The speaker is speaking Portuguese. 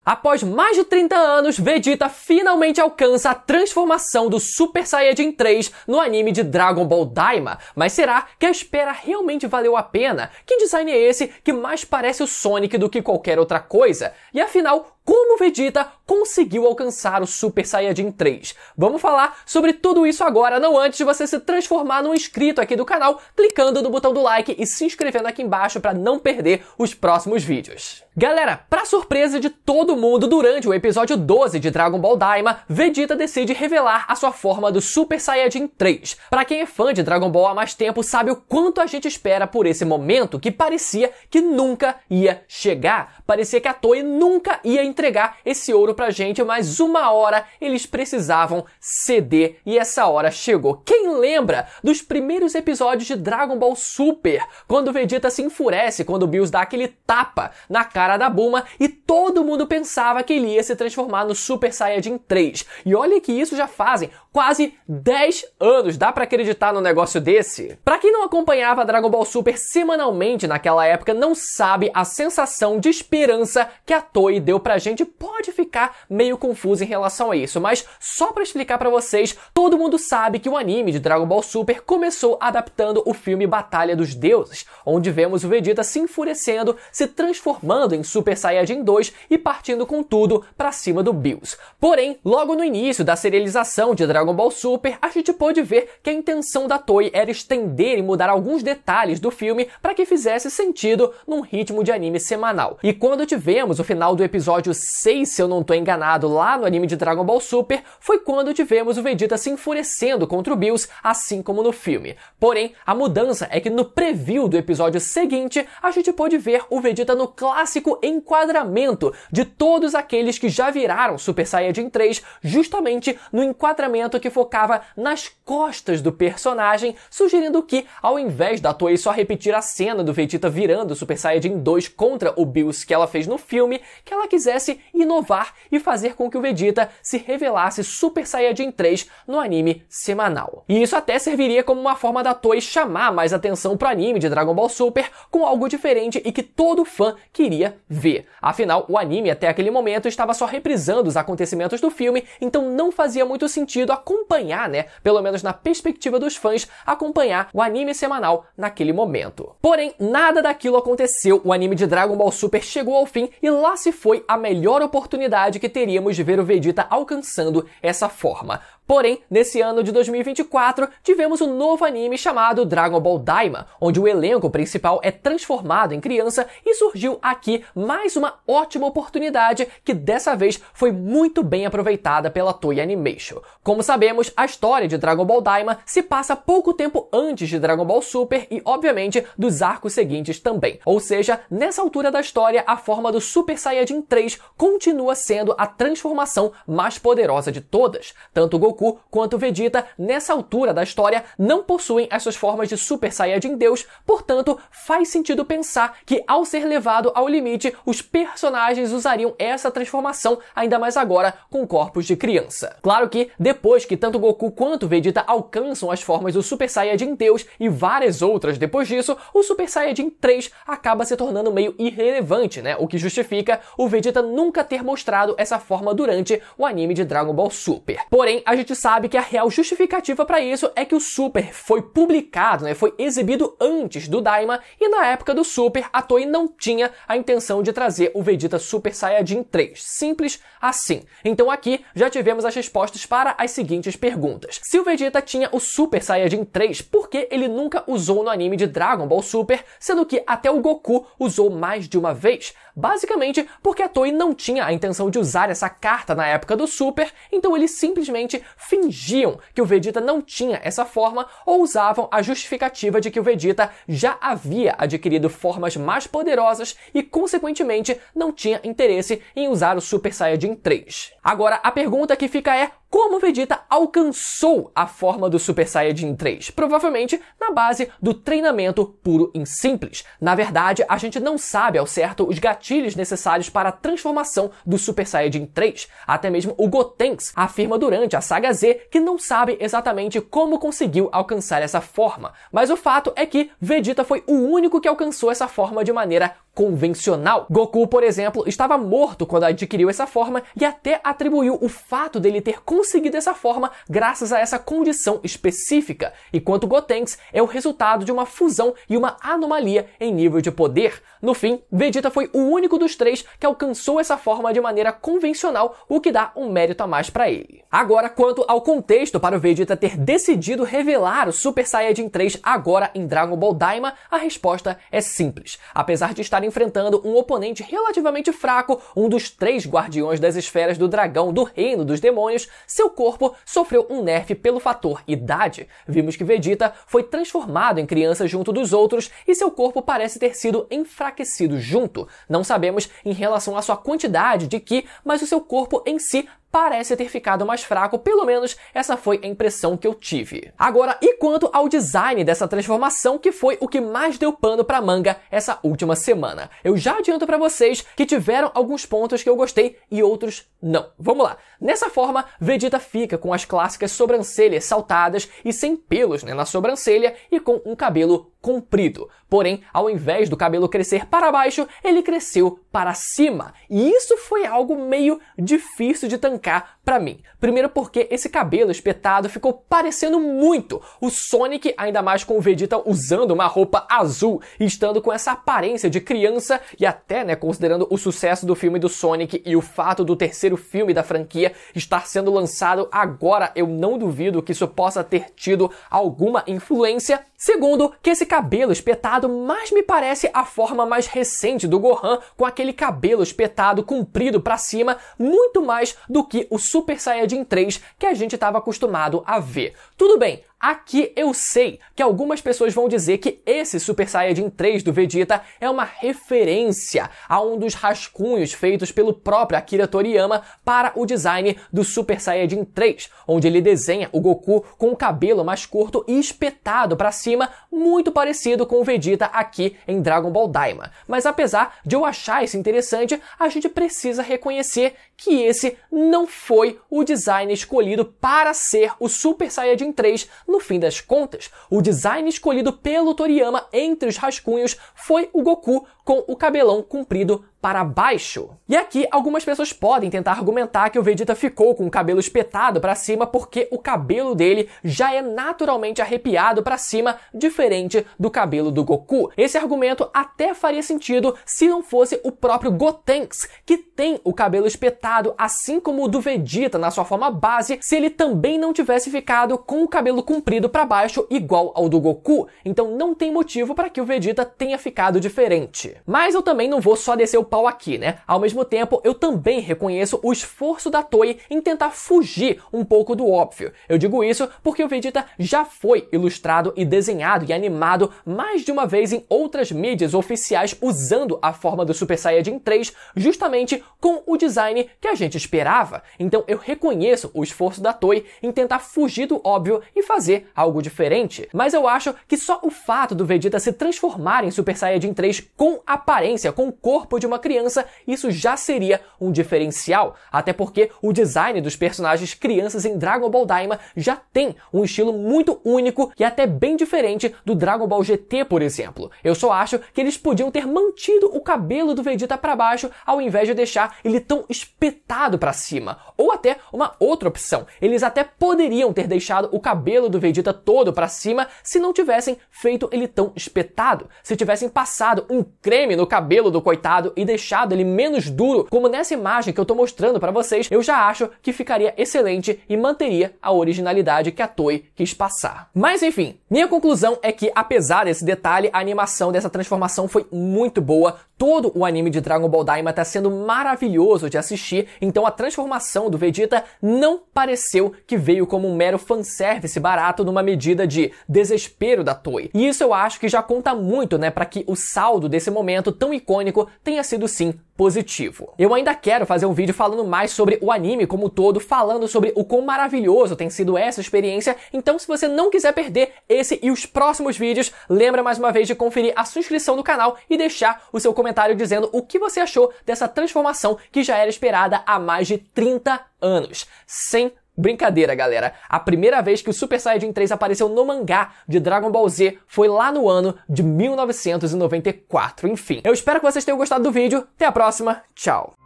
Após mais de 30 anos, Vegeta finalmente alcança a transformação do Super Saiyajin 3 no anime de Dragon Ball Daima. Mas será que a espera realmente valeu a pena? Que design é esse que mais parece o Sonic do que qualquer outra coisa? E afinal, como Vegeta conseguiu alcançar o Super Saiyajin 3? Vamos falar sobre tudo isso agora, não antes de você se transformar num inscrito aqui do canal, clicando no botão do like e se inscrevendo aqui embaixo para não perder os próximos vídeos. Galera, para surpresa de todo mundo, durante o episódio 12 de Dragon Ball Daima, Vegeta decide revelar a sua forma do Super Saiyajin 3. Para quem é fã de Dragon Ball há mais tempo, sabe o quanto a gente espera por esse momento que parecia que nunca ia chegar. Parecia que a Toei nunca ia entregar esse ouro pra gente, mas uma hora eles precisavam ceder e essa hora chegou. Quem lembra dos primeiros episódios de Dragon Ball Super? Quando Vegeta se enfurece, quando o Bills dá aquele tapa na cara da Bulma e todo mundo pensava que ele ia se transformar no Super Saiyajin 3. E olha que isso já fazem quase 10 anos. Dá pra acreditar num negócio desse? Pra quem não acompanhava Dragon Ball Super semanalmente naquela época, não sabe a sensação de esperança que a Toei deu pra gente. Pode ficar meio confuso em relação a isso, mas só pra explicar pra vocês, todo mundo sabe que o anime de Dragon Ball Super começou adaptando o filme Batalha dos Deuses, onde vemos o Vegeta se enfurecendo, se transformando em Super Saiyajin 2 e partindo com tudo pra cima do Bills. Porém, logo no início da serialização de Dragon Ball Super, a gente pôde ver que a intenção da Toei era estender e mudar alguns detalhes do filme para que fizesse sentido num ritmo de anime semanal. E quando tivemos o final do episódio 6, se eu não tô enganado, lá no anime de Dragon Ball Super, foi quando tivemos o Vegeta se enfurecendo contra o Bills, assim como no filme. Porém, a mudança é que no preview do episódio seguinte, a gente pôde ver o Vegeta no clássico enquadramento de todos aqueles que já viraram Super Saiyajin 3, justamente no enquadramento que focava nas costas do personagem, sugerindo que, ao invés da Toei só repetir a cena do Vegeta virando Super Saiyajin 2 contra o Bills que ela fez no filme, que ela quisesse inovar e fazer com que o Vegeta se revelasse Super Saiyajin 3 no anime semanal. E isso até serviria como uma forma da Toei chamar mais atenção pro anime de Dragon Ball Super com algo diferente e que todo fã queria ver. Afinal, o anime até aquele momento estava só reprisando os acontecimentos do filme, então não fazia muito sentido acompanhar, pelo menos na perspectiva dos fãs, acompanhar o anime semanal naquele momento. Porém, nada daquilo aconteceu, o anime de Dragon Ball Super chegou ao fim e lá se foi a melhor oportunidade que teríamos de ver o Vegeta alcançando essa forma. Porém, nesse ano de 2024, tivemos um novo anime chamado Dragon Ball Daima, onde o elenco principal é transformado em criança e surgiu aqui mais uma ótima oportunidade que dessa vez foi muito bem aproveitada pela Toei Animation. Como sabemos, a história de Dragon Ball Daima se passa pouco tempo antes de Dragon Ball Super e, obviamente, dos arcos seguintes também. Ou seja, nessa altura da história, a forma do Super Saiyajin 3 continua sendo a transformação mais poderosa de todas. Tanto Goku quanto Vegeta, nessa altura da história, não possuem as suas formas de Super Saiyajin Deus, portanto, faz sentido pensar que, ao ser levado ao limite, os personagens usariam essa transformação, ainda mais agora com corpos de criança. Claro que, depois que tanto Goku quanto Vegeta alcançam as formas do Super Saiyajin Deus e várias outras depois disso, o Super Saiyajin 3 acaba se tornando meio irrelevante, o que justifica o Vegeta nunca ter mostrado essa forma durante o anime de Dragon Ball Super. Porém, a gente sabe que a real justificativa para isso é que o Super foi publicado, foi exibido antes do Daima e na época do Super a Toei não tinha a intenção de trazer o Vegeta Super Saiyajin 3. Simples assim. Então aqui já tivemos as respostas para as seguintes perguntas. Se o Vegeta tinha o Super Saiyajin 3, por que ele nunca usou no anime de Dragon Ball Super, sendo que até o Goku usou mais de uma vez? Basicamente porque a Toei não tinha a intenção de usar essa carta na época do Super, então eles simplesmente fingiam que o Vegeta não tinha essa forma ou usavam a justificativa de que o Vegeta já havia adquirido formas mais poderosas e, consequentemente, não tinha interesse em usar o Super Saiyajin 3. Agora, a pergunta que fica é: como Vegeta alcançou a forma do Super Saiyajin 3? Provavelmente na base do treinamento puro e simples. Na verdade, a gente não sabe ao certo os gatilhos necessários para a transformação do Super Saiyajin 3. Até mesmo o Gotenks afirma durante a saga Z que não sabe exatamente como conseguiu alcançar essa forma. Mas o fato é que Vegeta foi o único que alcançou essa forma de maneira convencional. Goku, por exemplo, estava morto quando adquiriu essa forma e até atribuiu o fato dele ter conseguido essa forma graças a essa condição específica, enquanto Gotenks é o resultado de uma fusão e uma anomalia em nível de poder. No fim, Vegeta foi o único dos três que alcançou essa forma de maneira convencional, o que dá um mérito a mais para ele. Agora, quanto ao contexto para o Vegeta ter decidido revelar o Super Saiyajin 3 agora em Dragon Ball Daima, a resposta é simples. Apesar de estar enfrentando um oponente relativamente fraco, um dos 3 guardiões das esferas do dragão do Reino dos Demônios, seu corpo sofreu um nerf pelo fator idade. Vimos que Vegeta foi transformado em criança junto dos outros e seu corpo parece ter sido enfraquecido junto. Não sabemos em relação à sua quantidade de Ki, mas o seu corpo em si parece ter ficado mais fraco, pelo menos essa foi a impressão que eu tive. Agora, e quanto ao design dessa transformação, que foi o que mais deu pano pra manga essa última semana? Eu já adianto pra vocês que tiveram alguns pontos que eu gostei e outros não. Vamos lá. Nessa forma, Vegeta fica com as clássicas sobrancelhas saltadas e sem pelos, na sobrancelha e com um cabelo comprido. Porém, ao invés do cabelo crescer para baixo, ele cresceu para cima. E isso foi algo meio difícil de tancar pra mim. Primeiro porque esse cabelo espetado ficou parecendo muito o Sonic, ainda mais com o Vegeta usando uma roupa azul e estando com essa aparência de criança e até, considerando o sucesso do filme do Sonic e o fato do terceiro filme da franquia estar sendo lançado agora, eu não duvido que isso possa ter tido alguma influência. Segundo, que esse cabelo espetado mais me parece a forma mais recente do Gohan, com aquele cabelo espetado comprido pra cima, muito mais do que o Super Saiyajin 3 que a gente estava acostumado a ver. Tudo bem, aqui eu sei que algumas pessoas vão dizer que esse Super Saiyajin 3 do Vegeta é uma referência a um dos rascunhos feitos pelo próprio Akira Toriyama para o design do Super Saiyajin 3, onde ele desenha o Goku com o cabelo mais curto e espetado para cima, muito parecido com o Vegeta aqui em Dragon Ball Daima. Mas apesar de eu achar isso interessante, a gente precisa reconhecer que esse não foi o design escolhido para ser o Super Saiyajin 3 no fim das contas. O design escolhido pelo Toriyama entre os rascunhos foi o Goku com o cabelão comprido para baixo. E aqui algumas pessoas podem tentar argumentar que o Vegeta ficou com o cabelo espetado para cima porque o cabelo dele já é naturalmente arrepiado para cima, diferente do cabelo do Goku. Esse argumento até faria sentido se não fosse o próprio Gotenks, que tem o cabelo espetado assim como o do Vegeta na sua forma base, se ele também não tivesse ficado com o cabelo comprido para baixo igual ao do Goku. Então não tem motivo para que o Vegeta tenha ficado diferente. Mas eu também não vou só descer o pau aqui, Ao mesmo tempo, eu também reconheço o esforço da Toei em tentar fugir um pouco do óbvio. Eu digo isso porque o Vegeta já foi ilustrado e desenhado e animado mais de uma vez em outras mídias oficiais usando a forma do Super Saiyajin 3 justamente com o design que a gente esperava. Então eu reconheço o esforço da Toei em tentar fugir do óbvio e fazer algo diferente. Mas eu acho que só o fato do Vegeta se transformar em Super Saiyajin 3 com aparência, com o corpo de uma criança, isso já seria um diferencial. Até porque o design dos personagens crianças em Dragon Ball Daima já tem um estilo muito único e até bem diferente do Dragon Ball GT, por exemplo. Eu só acho que eles podiam ter mantido o cabelo do Vegeta para baixo ao invés de deixar ele tão espetado para cima. Ou até uma outra opção, eles até poderiam ter deixado o cabelo do Vegeta todo para cima se não tivessem feito ele tão espetado. Se tivessem passado um creme no cabelo do coitado e deixado ele menos duro, como nessa imagem que eu tô mostrando pra vocês, eu já acho que ficaria excelente e manteria a originalidade que a Toei quis passar. Mas enfim, minha conclusão é que apesar desse detalhe, a animação dessa transformação foi muito boa. Todo o anime de Dragon Ball Daima tá sendo maravilhoso de assistir, então a transformação do Vegeta não pareceu que veio como um mero fanservice barato numa medida de desespero da Toei. E isso eu acho que já conta muito, pra que o saldo desse momento tão icônico tenha sido sim positivo. Eu ainda quero fazer um vídeo falando mais sobre o anime como um todo, falando sobre o quão maravilhoso tem sido essa experiência, então se você não quiser perder esse e os próximos vídeos, lembra mais uma vez de conferir a sua inscrição no canal e deixar o seu comentário dizendo o que você achou dessa transformação que já era esperada há mais de 30 anos. Sem Brincadeira, galera. A primeira vez que o Super Saiyajin 3 apareceu no mangá de Dragon Ball Z foi lá no ano de 1994. Enfim, eu espero que vocês tenham gostado do vídeo. Até a próxima. Tchau.